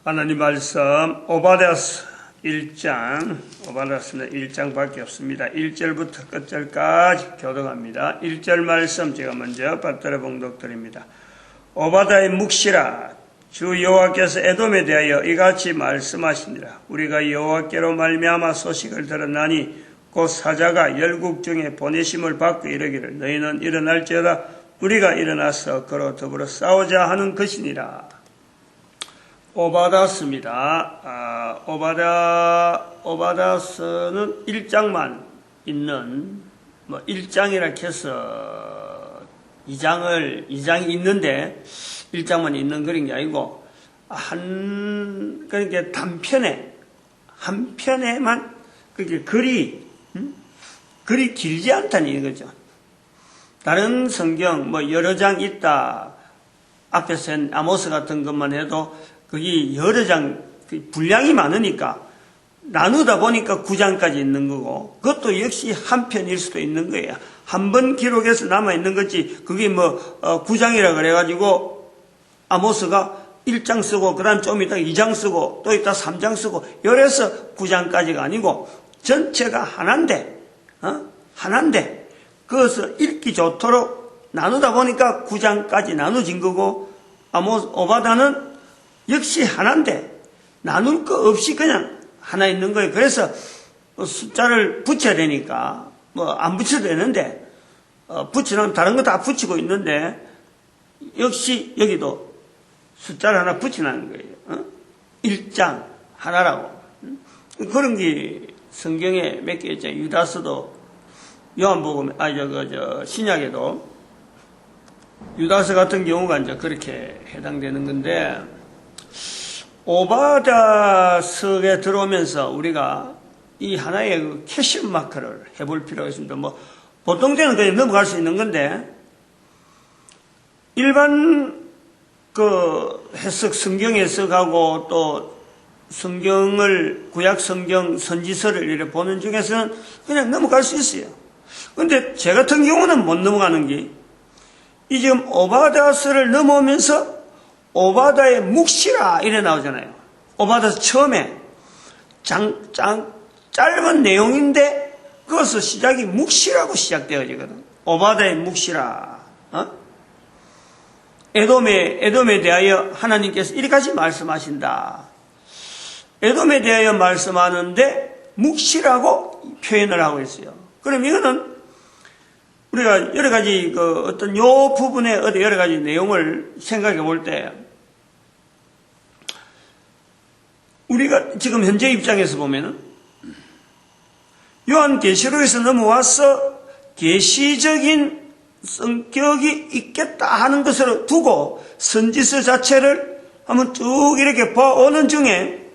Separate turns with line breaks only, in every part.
하나님 말씀 오바댜서 1장, 오바댜서는 1장밖에 없습니다. 1절부터 끝절까지 교독합니다. 1절 말씀 제가 먼저 받들어 봉독드립니다. 오바댜의 묵시라, 주 여호와께서 에돔에 대하여 이같이 말씀하시니라. 우리가 여호와께로 말미암아 소식을 들었나니 곧 사자가 열국 중에 보내심을 받고 이르기를 너희는 일어날지어다 우리가 일어나서 그로 더불어 싸우자 하는 것이니라. 오바댜서입니다. 오바댜서는 1장만 있는, 1장이라 해서 2장이 있는데 1장만 있는 그런 게 아니고, 그러니까 한 편에만, 그렇게 글이 길지 않다는 이거죠. 다른 성경, 여러 장 있다. 앞에서 한 아모스 같은 것만 해도 그게 여러 장, 분량이 많으니까 나누다 보니까 9장까지 있는 거고, 그것도 역시 한 편일 수도 있는 거예요. 한 번 기록해서 남아있는 거지, 그게 9장이라 그래가지고 아모스가 1장 쓰고, 그 다음 좀 이따 2장 쓰고, 또 이따 3장 쓰고, 이래서 9장까지가 아니고, 전체가 하나인데, 그것을 읽기 좋도록 나누다 보니까 9장까지 나눠진 거고, 오바댜는 역시 하나인데, 나눌 거 없이 그냥 하나 있는 거예요. 그래서 숫자를 붙여야 되니까, 안 붙여도 되는데, 붙이면 다른 거 다 붙이고 있는데, 역시 여기도 숫자를 하나 붙이는 거예요. 1장 하나라고. 그런 게 성경에 몇 개 있잖아요. 유다서도, 요한복음, 신약에도 유다서 같은 경우가 이제 그렇게 해당되는 건데, 오바댜서에 들어오면서 우리가 이 하나의 캐션 마크를 해볼 필요가 있습니다. 보통 때는 그냥 넘어갈 수 있는 건데, 일반 성경 해석하고 또 성경을, 구약 성경 선지서를 이렇게 보는 중에서는 그냥 넘어갈 수 있어요. 근데 제 같은 경우는 못 넘어가는 게, 이 지금 오바댜서를 넘어오면서 오바댜의 묵시라 이래 나오잖아요. 오바댜서 처음에 짧은 내용인데 그것을 시작이 묵시라고 시작되어지거든. 오바댜의 묵시라. 에돔에 대하여 하나님께서 이렇게까지 말씀하신다. 에돔에 대하여 말씀하는데 묵시라고 표현을 하고 있어요. 그럼 이거는 우리가 여러 가지 어떤 요 부분의 여러 가지 내용을 생각해 볼 때, 우리가 지금 현재 입장에서 보면은 요한계시록에서 넘어와서 계시적인 성격이 있겠다 하는 것으로 두고 선지서 자체를 한번 쭉 이렇게 봐오는 중에,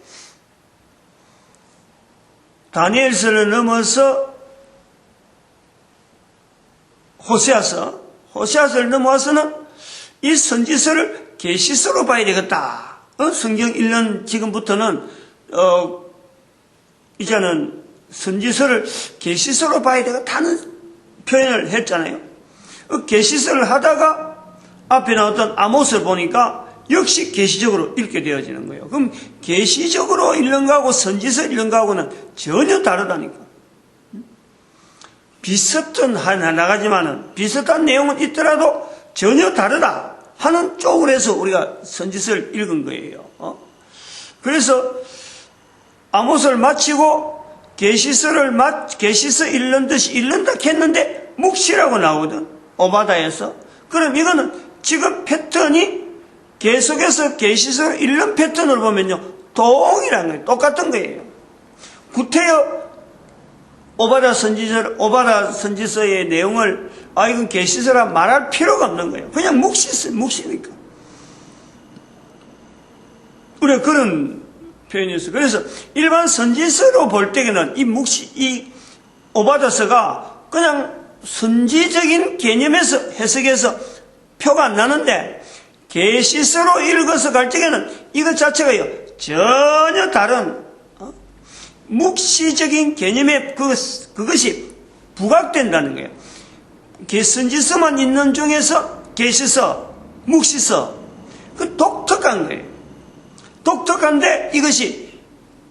다니엘서를 넘어서 호세아서를 넘어와서는 이 선지서를 계시서로 봐야 되겠다. 성경 읽는 지금부터는 이제는 선지서를 계시서로 봐야 되겠다는 표현을 했잖아요. 계시서를 하다가 앞에 나왔던 아모스를 보니까 역시 계시적으로 읽게 되어지는 거예요. 그럼 계시적으로 읽는 거하고 선지서 읽는 거하고는 전혀 다르다니까. 비슷한 하나가지만은 비슷한 내용은 있더라도 전혀 다르다 하는 쪽으로 해서 우리가 선지서를 읽은 거예요. 그래서 아모스를 마치고 계시서 읽는 듯이 읽는다 했는데 묵시라고 나오거든. 오바댜에서. 그럼 이거는 지금 패턴이 계속해서 계시서를 읽는 패턴을 보면요, 동일한 거예요. 똑같은 거예요. 구태여 오바댜 선지서의 내용을 이건 계시서라 말할 필요가 없는 거예요. 그냥 묵시니까. 우리가 그런 표현이었어요. 그래서 일반 선지서로 볼 때에는 이 오바댜서가 그냥 선지적인 개념에서 해석해서 표가 안 나는데, 계시서로 읽어서 갈 적에는 이것 자체가요, 전혀 다른 묵시적인 개념에 그것이 부각된다는 거예요. 선지서만 있는 중에서 계시서, 묵시서, 그 독특한 거예요. 촉촉한데 이것이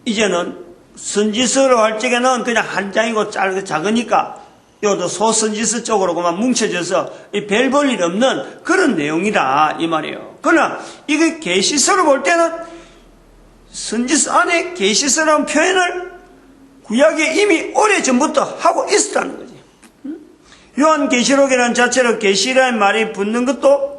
이제는 선지서로 할 적에는 그냥 한 장이고 작으니까 요도 소선지서 쪽으로 그만 뭉쳐져서 별 볼 일 없는 그런 내용이다 이 말이에요. 그러나 이게 계시서로 볼 때는 선지서 안에 계시서라는 표현을 구약에 이미 오래전부터 하고 있었다는 거지. 요한계시록이라는 자체로 계시라는 말이 붙는 것도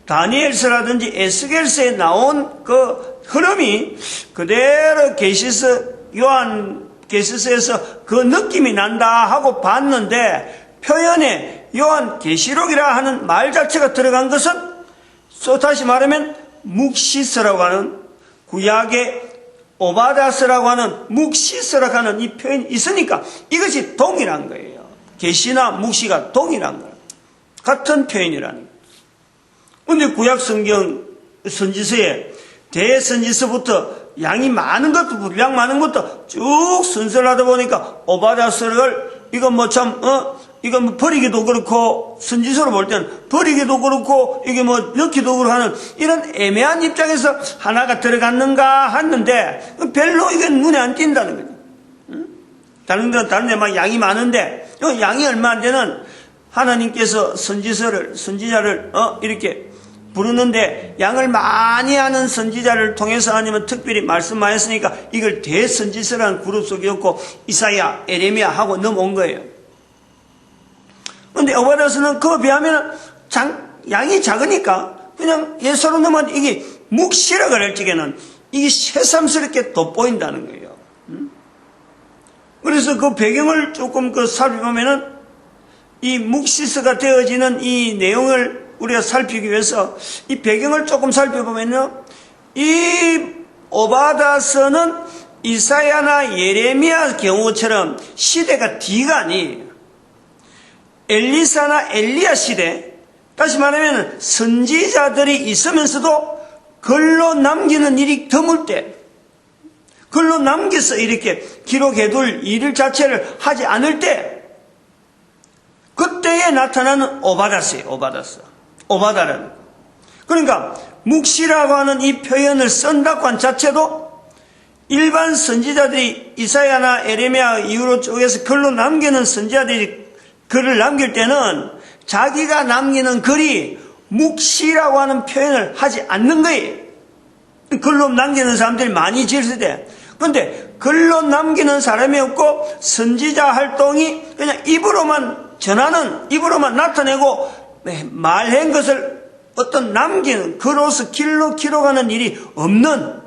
다니엘서라든지 에스겔서에 나온 그 흐름이 그대로 계시서 요한계시서에서 그 느낌이 난다 하고 봤는데 표현에 요한계시록이라 하는 말 자체가 들어간 것은 또 다시 말하면 묵시서라고 하는 구약의 오바다스라고 하는 묵시서라고 하는 이 표현이 있으니까 이것이 동일한 거예요. 계시나 묵시가 동일한 거예요. 같은 표현이라는 거예요. 근데 구약 성경 선지서에 대선지서부터 양이 많은 것도 분량 많은 것도 쭉 순서를 하다 보니까 오바다스를 이거 뭐 참 이거 뭐 버리기도 그렇고 선지서로 볼 때는 버리기도 그렇고 이게 뭐 넣기도 그렇고 하는 이런 애매한 입장에서 하나가 들어갔는가 했는데 별로 이건 눈에 안 띈다는 거죠. 다른 데 막 양이 많은데 양이 얼마 안 되는 하나님께서 선지자를 이렇게 부르는데 양을 많이 하는 선지자를 통해서 아니면 특별히 말씀하였으니까 이걸 대선지서라는 그룹 속이었고 이사야, 에레미야 하고 넘어온 거예요. 그런데 오바다스는 그에 비하면 양이 작으니까 그냥 예서로 넘어간 이게 묵시라고 할 적에는 이게 새삼스럽게 돋보인다는 거예요. 그래서 그 배경을 조금 살펴보면은 이 묵시서가 되어지는 이 내용을 우리가 살피기 위해서 이 배경을 조금 살펴보면요. 이 오바다서는 이사야나 예레미야 경우처럼 시대가 뒤가 아니에요. 엘리사나 엘리야 시대, 다시 말하면 선지자들이 있으면서도 글로 남기는 일이 드물 때, 글로 남겨서 이렇게 기록해둘 일 자체를 하지 않을 때, 그때에 나타나는 오바다스예요. 오바다라는. 그러니까 묵시라고 하는 이 표현을 쓴다고 한 자체도 일반 선지자들이 이사야나 에레미야 이후로 쪽에서 글로 남기는 선지자들이 글을 남길 때는 자기가 남기는 글이 묵시라고 하는 표현을 하지 않는 거예요. 글로 남기는 사람들이 많이 있을 때. 그런데 글로 남기는 사람이 없고 선지자 활동이 그냥 입으로만 전하는, 입으로만 나타내고 말한 것을 어떤 남기는 글로서 길로 기록하는 일이 없는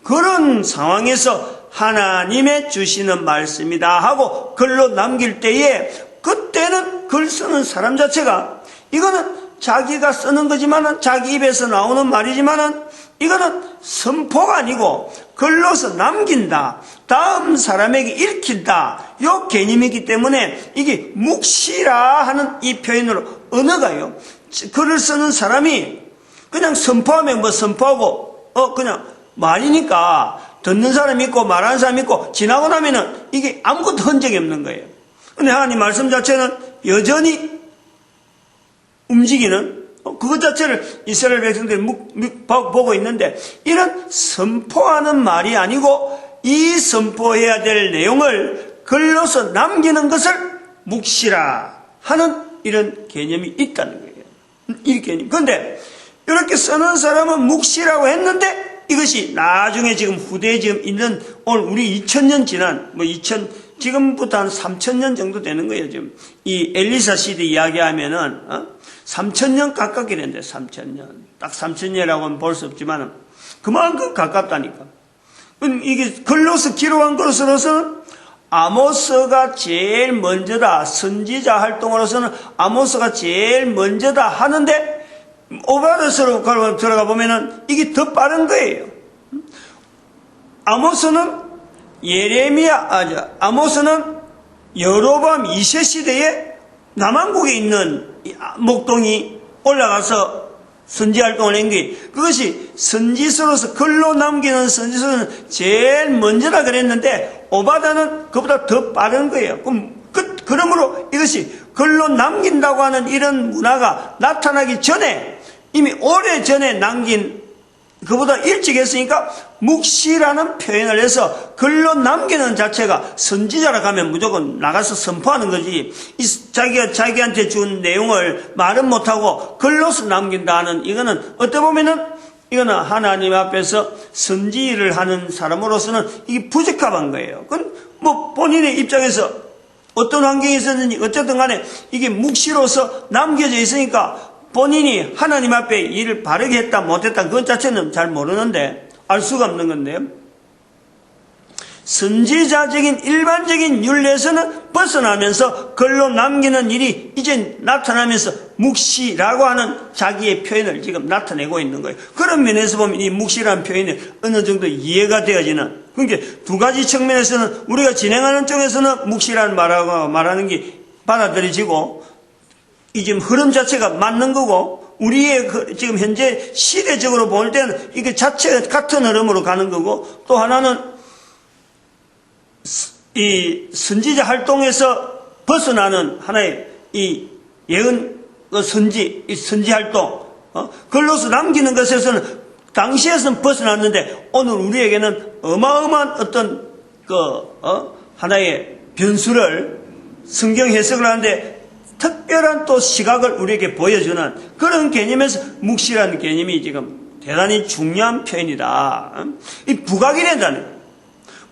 그런 상황에서 하나님의 주시는 말씀이다 하고 글로 남길 때에 그때는 글 쓰는 사람 자체가 이거는 자기가 쓰는 거지만은 자기 입에서 나오는 말이지만은 이거는 선포가 아니고 글로서 남긴다. 다음 사람에게 읽힌다. 이 개념이기 때문에 이게 묵시라 하는 이 표현으로 언어가요. 글을 쓰는 사람이 그냥 선포하면 뭐 선포하고 그냥 말이니까 듣는 사람이 있고 말하는 사람이 있고 지나고 나면은 이게 아무것도 흔적이 없는 거예요. 근데 하나님 말씀 자체는 여전히 움직이는 그것 자체를 이스라엘 백성들이 보고 있는데 이런 선포하는 말이 아니고 이 선포해야 될 내용을 글로서 남기는 것을 묵시라 하는 이런 개념이 있다는 거예요. 이 개념. 그런데 이렇게 쓰는 사람은 묵시라고 했는데 이것이 나중에 지금 후대에 지금 있는 오늘 우리 2000년 지난 지금부터 한 3000년 정도 되는 거예요. 지금 이 엘리사 시대 이야기하면은 3000년 가깝게 된대. 3000년. 딱 3000년이라고는 볼 수 없지만 그만큼 가깝다니까. 이게 글로서 기록한 것으로서는 아모스가 제일 먼저다. 선지자 활동으로서는 아모스가 제일 먼저다 하는데 오바다스로 들어가 보면은 이게 더 빠른 거예요. 아모스는 아모스는 여로보암 2세 시대에 남한국에 있는 목동이 올라가서 선지 활동을 한 게 그것이 선지서로서 글로 남기는 선지서는 제일 먼저라 그랬는데 오바다는 그보다 더 빠른 거예요. 그러므로 이것이 글로 남긴다고 하는 이런 문화가 나타나기 전에 이미 오래전에 남긴 그보다 일찍 했으니까 묵시라는 표현을 해서 글로 남기는 자체가 선지자라고 하면 무조건 나가서 선포하는 거지. 자기가 자기한테 준 내용을 말은 못하고 글로서 남긴다는 이거는 어떻게 보면은 이거는 하나님 앞에서 선지를 하는 사람으로서는 이게 부적합한 거예요. 그건 뭐 본인의 입장에서 어떤 환경에 있었는지 어쨌든 간에 이게 묵시로서 남겨져 있으니까 본인이 하나님 앞에 일을 바르게 했다 못했다 그것 자체는 잘 모르는데 알 수가 없는 건데요. 선지자적인 일반적인 윤례에서는 벗어나면서 글로 남기는 일이 이제 나타나면서 묵시라고 하는 자기의 표현을 지금 나타내고 있는 거예요. 그런 면에서 보면 이 묵시라는 표현이 어느 정도 이해가 되어지는, 그러니까 두 가지 측면에서는 우리가 진행하는 쪽에서는 묵시라는 말하는 게 받아들여지고 이 지금 흐름 자체가 맞는 거고, 우리의 지금 현재 시대적으로 볼 때는 이게 자체가 같은 흐름으로 가는 거고, 또 하나는 이 선지자 활동에서 벗어나는 하나의 이 예언 선지, 이 선지 활동, 글로서 남기는 것에서는 당시에서는 벗어났는데 오늘 우리에게는 어마어마한 어떤 하나의 변수를 성경 해석을 하는데 특별한 또 시각을 우리에게 보여주는 그런 개념에서 묵시라는 개념이 지금 대단히 중요한 표현이다. 이 부각이 된다는 거예요.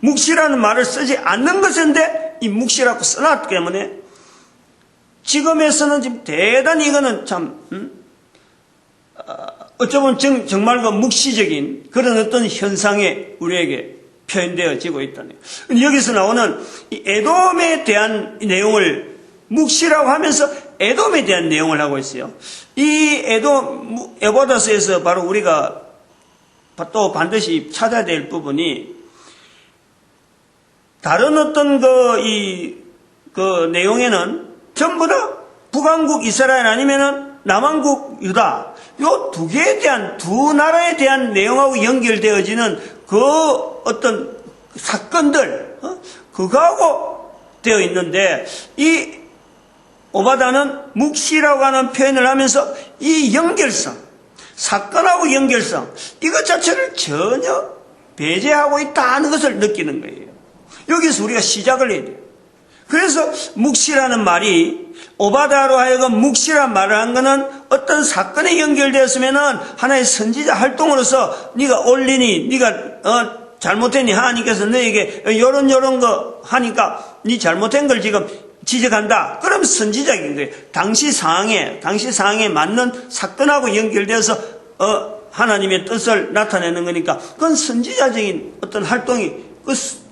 묵시라는 말을 쓰지 않는 것인데 이 묵시라고 써놨기 때문에 지금에서는 지금 대단히 이거는 참 어쩌면 정말 그 묵시적인 그런 어떤 현상에 우리에게 표현되어지고 있다는 거예요. 여기서 나오는 이 에돔에 대한 내용을 묵시라고 하면서 에돔에 대한 내용을 하고 있어요. 이 에돔, 에보다서에서 바로 우리가 또 반드시 찾아야 될 부분이 다른 어떤 내용에는 전부 다 북왕국 이스라엘 아니면은 남왕국 유다, 요 두 개에 대한, 두 나라에 대한 내용하고 연결되어지는 그 어떤 사건들, 그거하고 되어 있는데, 이 오바다는 묵시라고 하는 표현을 하면서 이 연결성, 사건하고 연결성, 이것 자체를 전혀 배제하고 있다는 것을 느끼는 거예요. 여기서 우리가 시작을 해야 돼요. 그래서 묵시라는 말이 오바다로 하여금 묵시라는 말을 한 거는 어떤 사건에 연결되었으면은 하나의 선지자 활동으로서 네가 올리니, 네가 잘못했니 하나님께서 너에게 요런 거 하니까 네 잘못한 걸 지금 지적한다. 그럼 선지자인 거예요. 당시 상황에 맞는 사건하고 연결돼서 하나님의 뜻을 나타내는 거니까 그건 선지자적인 어떤 활동이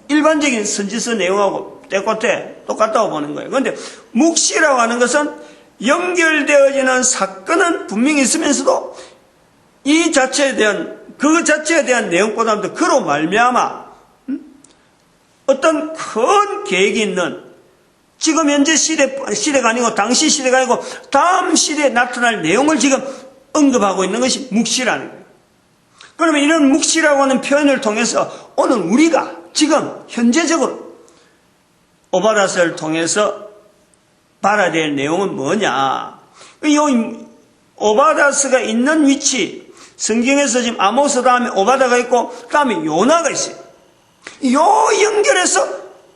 일반적인 선지서 내용하고 똑같다고 보는 거예요. 그런데 묵시라고 하는 것은 연결되어지는 사건은 분명히 있으면서도 그 자체에 대한 내용보다도 그로 말미암아 어떤 큰 계획이 있는 지금 현재 시대가 아니고 당시 시대가 아니고 다음 시대에 나타날 내용을 지금 언급하고 있는 것이 묵시라는 거예요. 그러면 이런 묵시라고 하는 표현을 통해서 오늘 우리가 지금 현재적으로 오바다서를 통해서 봐야 될 내용은 뭐냐? 이 오바다서가 있는 위치, 성경에서 지금 아모스 다음에 오바다가 있고 다음에 요나가 있어요. 요 연결해서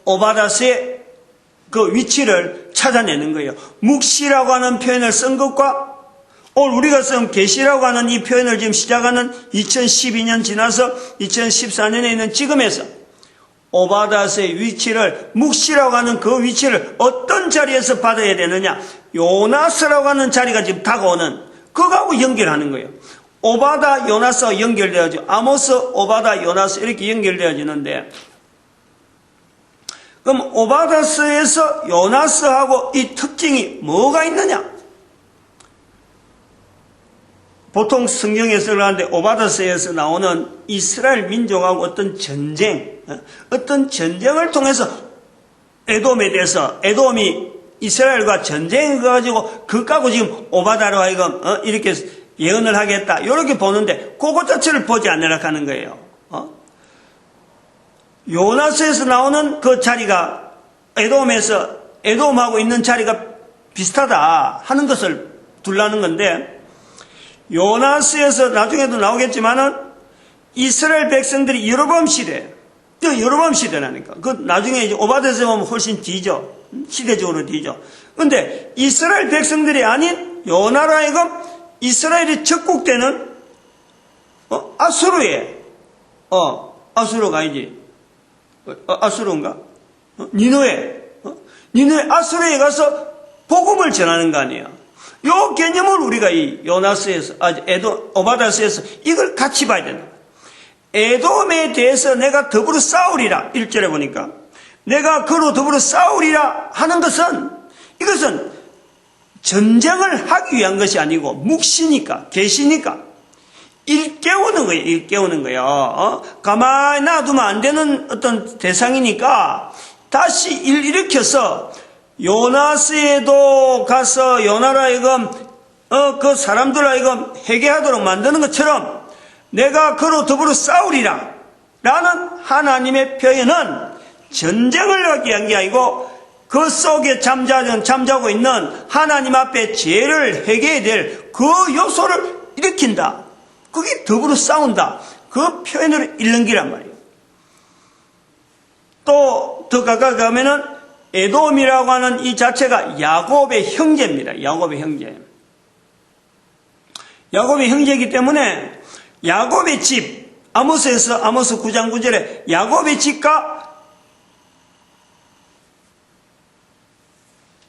오바다서의 그 위치를 찾아내는 거예요. 묵시라고 하는 표현을 쓴 것과 오늘 우리가 쓴 계시라고 하는 이 표현을 지금 시작하는 2012년 지나서 2014년에 있는 지금에서 오바다서의 위치를, 묵시라고 하는 그 위치를 어떤 자리에서 받아야 되느냐? 요나서라고 하는 자리가 지금 다가오는 그거하고 연결하는 거예요. 오바다, 요나서 연결되어지고 아모스, 오바다, 요나서 이렇게 연결되어지는데 그럼 오바다서에서 요나서하고 이 특징이 뭐가 있느냐? 보통 성경 해석을 하는데 오바다서에서 나오는 이스라엘 민족하고 어떤 전쟁을 통해서 에돔에 대해서 에돔이 이스라엘과 전쟁을 가지고 그까고 지금 오바다로 하여금 이렇게 예언을 하겠다 이렇게 보는데 그것 자체를 보지 않으려고 하는 거예요. 요나서에서 나오는 그 자리가 에돔하고 있는 자리가 비슷하다 하는 것을 둘라는 건데 요나서에서 나중에도 나오겠지만은 이스라엘 백성들이 여로보암 시대라니까. 그 나중에 이제 오바댜서 보면 훨씬 뒤죠. 시대적으로 뒤죠. 근데 이스라엘 백성들이 아닌 요나로 하여금 이스라엘이 적국되는 아수르에 아수르가 아니지. 아수르인가? 니누에 아수르에 가서 복음을 전하는 거 아니에요. 요 개념을 우리가 이 요나스에서, 오바댜서에서 이걸 같이 봐야 된다. 에돔에 대해서 내가 더불어 싸우리라. 1절에 보니까. 내가 그로 더불어 싸우리라 하는 것은, 이것은 전쟁을 하기 위한 것이 아니고, 묵시니까, 계시니까, 일깨우는 거예요, 일깨우는 거예요. 가만히 놔두면 안 되는 어떤 대상이니까, 다시 일으켜서, 요나스에도 가서 요나로 하여금 그 사람들 하여금 회개하도록 만드는 것처럼 내가 그로 더불어 싸우리라 라는 하나님의 표현은 전쟁을 하기 위한 게 아니고 그 속에 잠자고 있는 하나님 앞에 죄를 회개해야 될 그 요소를 일으킨다. 그게 더불어 싸운다. 그 표현으로 읽는 기란 말이에요. 또 더 가까이 가면은 에돔이라고 하는 이 자체가 야곱의 형제입니다. 야곱의 형제. 야곱의 형제이기 때문에 야곱의 집, 아모스 9장 9절에 야곱의 집과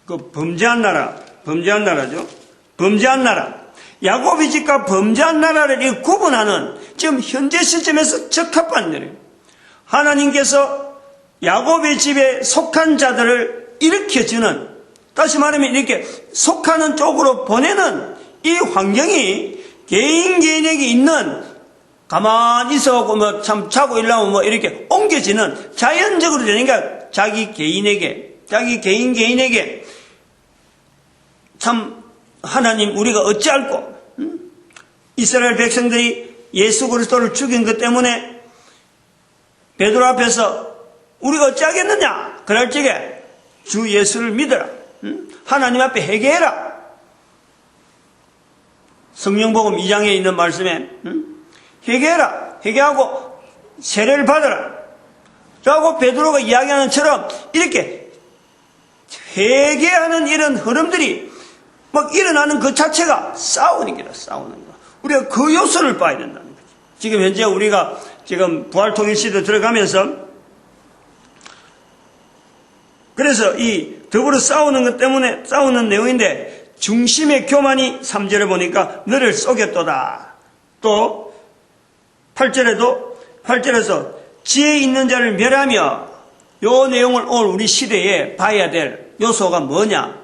그 범죄한 나라죠. 범죄한 나라. 야곱의 집과 범죄한 나라를 구분하는 지금 현재 시점에서 적합한 일이에요. 하나님께서 야곱의 집에 속한 자들을 일으켜주는, 다시 말하면 이렇게 속하는 쪽으로 보내는 이 환경이 개인에게 있는, 가만히 있어 참 자고 일어나면 이렇게 옮겨지는 자연적으로 되니까 자기 개인에게 참 하나님 우리가 어찌할꼬? 이스라엘 백성들이 예수 그리스도를 죽인 것 때문에 베드로 앞에서 우리가 어찌하겠느냐? 그럴 적에 주 예수를 믿어라. 하나님 앞에 회개해라. 성령복음 2장에 있는 말씀에 회개해라. 회개하고 세례를 받아라. 라고 베드로가 이야기하는 것처럼 이렇게 회개하는 이런 흐름들이 막 일어나는 그 자체가 싸우는 거다. 우리가 그 요소를 봐야 된다는 거죠. 지금 현재 우리가 지금 부활통일시대 들어가면서 그래서 이 더불어 싸우는 것 때문에 싸우는 내용인데 중심의 교만이 3절에 보니까 너를 속였도다. 또 8절에서 지혜 있는 자를 멸하며 요 내용을 오늘 우리 시대에 봐야 될 요소가 뭐냐?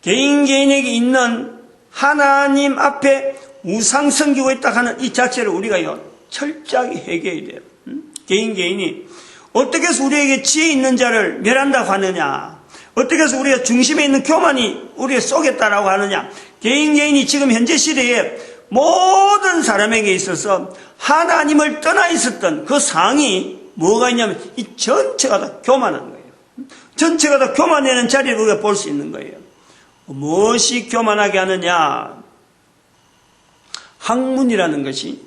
개인에게 있는 하나님 앞에 우상 섬기고 있다 하는 이 자체를 우리가 철저하게 회개해야 돼요. 개인이 어떻게 해서 우리에게 지혜 있는 자를 멸한다고 하느냐? 어떻게 해서 우리가 중심에 있는 교만이 우리의 속였다라고 하느냐? 개인이 지금 현재 시대에 모든 사람에게 있어서 하나님을 떠나 있었던 그 상이 뭐가 있냐면 이 전체가 다 교만한 거예요. 전체가 다 교만하는 자리를 우리가 볼 수 있는 거예요. 무엇이 교만하게 하느냐? 학문이라는 것이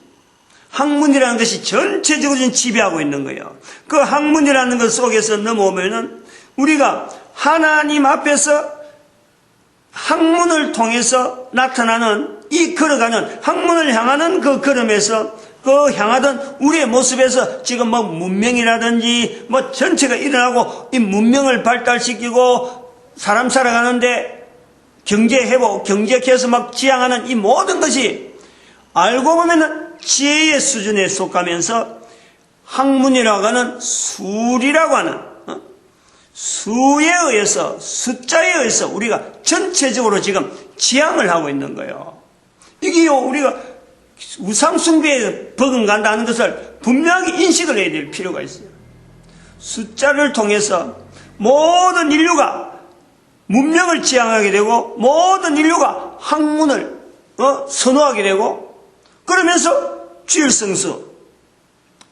전체적으로 지배하고 있는 거예요. 그 학문이라는 것 속에서 넘어오면은 우리가 하나님 앞에서 학문을 통해서 나타나는 이 걸어가는 학문을 향하는 그 걸음에서 그 향하던 우리의 모습에서 지금 뭐 문명이라든지 뭐 전체가 일어나고 이 문명을 발달시키고 사람 살아가는데 경제회복, 경제해서 막 지향하는 이 모든 것이 알고 보면은 지혜의 수준에 속하면서 학문이라고 하는 술이라고 하는 수에 의해서 숫자에 의해서 우리가 전체적으로 지금 지향을 하고 있는 거예요. 이게 우리가 우상숭배에 버금간다는 것을 분명히 인식을 해야 될 필요가 있어요. 숫자를 통해서 모든 인류가 문명을 지향하게 되고 모든 인류가 학문을 선호하게 되고 그러면서 주일성수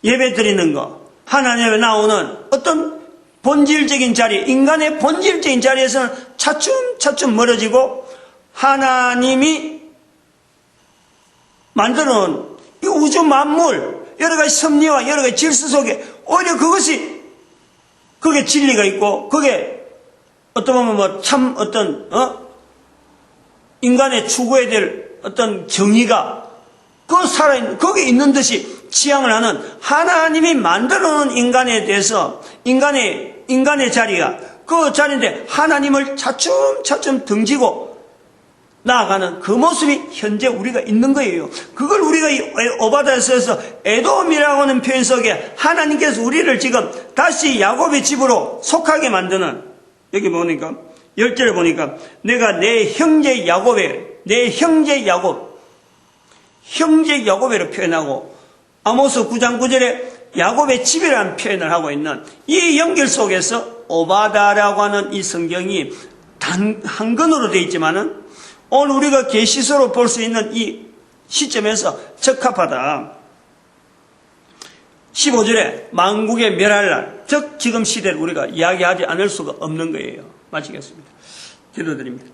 예배 드리는 거 하나님 앞에 나오는 어떤 본질적인 자리 인간의 본질적인 자리에서는 차츰 멀어지고 하나님이 만들어놓은 이 우주 만물 여러 가지 섭리와 여러 가지 질서 속에 오히려 그게 진리가 있고, 그게 어떤 보면 인간의 추구해야 될 어떤 정의가 거기에 있는 듯이 지향을 하는 하나님이 만들어 놓은 인간에 대해서 인간의 자리가 그 자리인데 하나님을 차츰차츰 등지고 나아가는 그 모습이 현재 우리가 있는 거예요. 그걸 우리가 이 오바다서에서 에돔이라고 하는 표현 속에 하나님께서 우리를 지금 다시 야곱의 집으로 속하게 만드는, 여기 보니까 10절에 보니까 내가 내 형제 야곱에로 표현하고 아모스 9장 9절에 야곱의 집이라는 표현을 하고 있는 이 연결 속에서 오바다라고 하는 이 성경이 단 한 권으로 되어 있지만은 오늘 우리가 계시서로 볼 수 있는 이 시점에서 적합하다. 15절에 만국의 멸할 날, 즉 지금 시대를 우리가 이야기하지 않을 수가 없는 거예요. 마치겠습니다. 기도드립니다.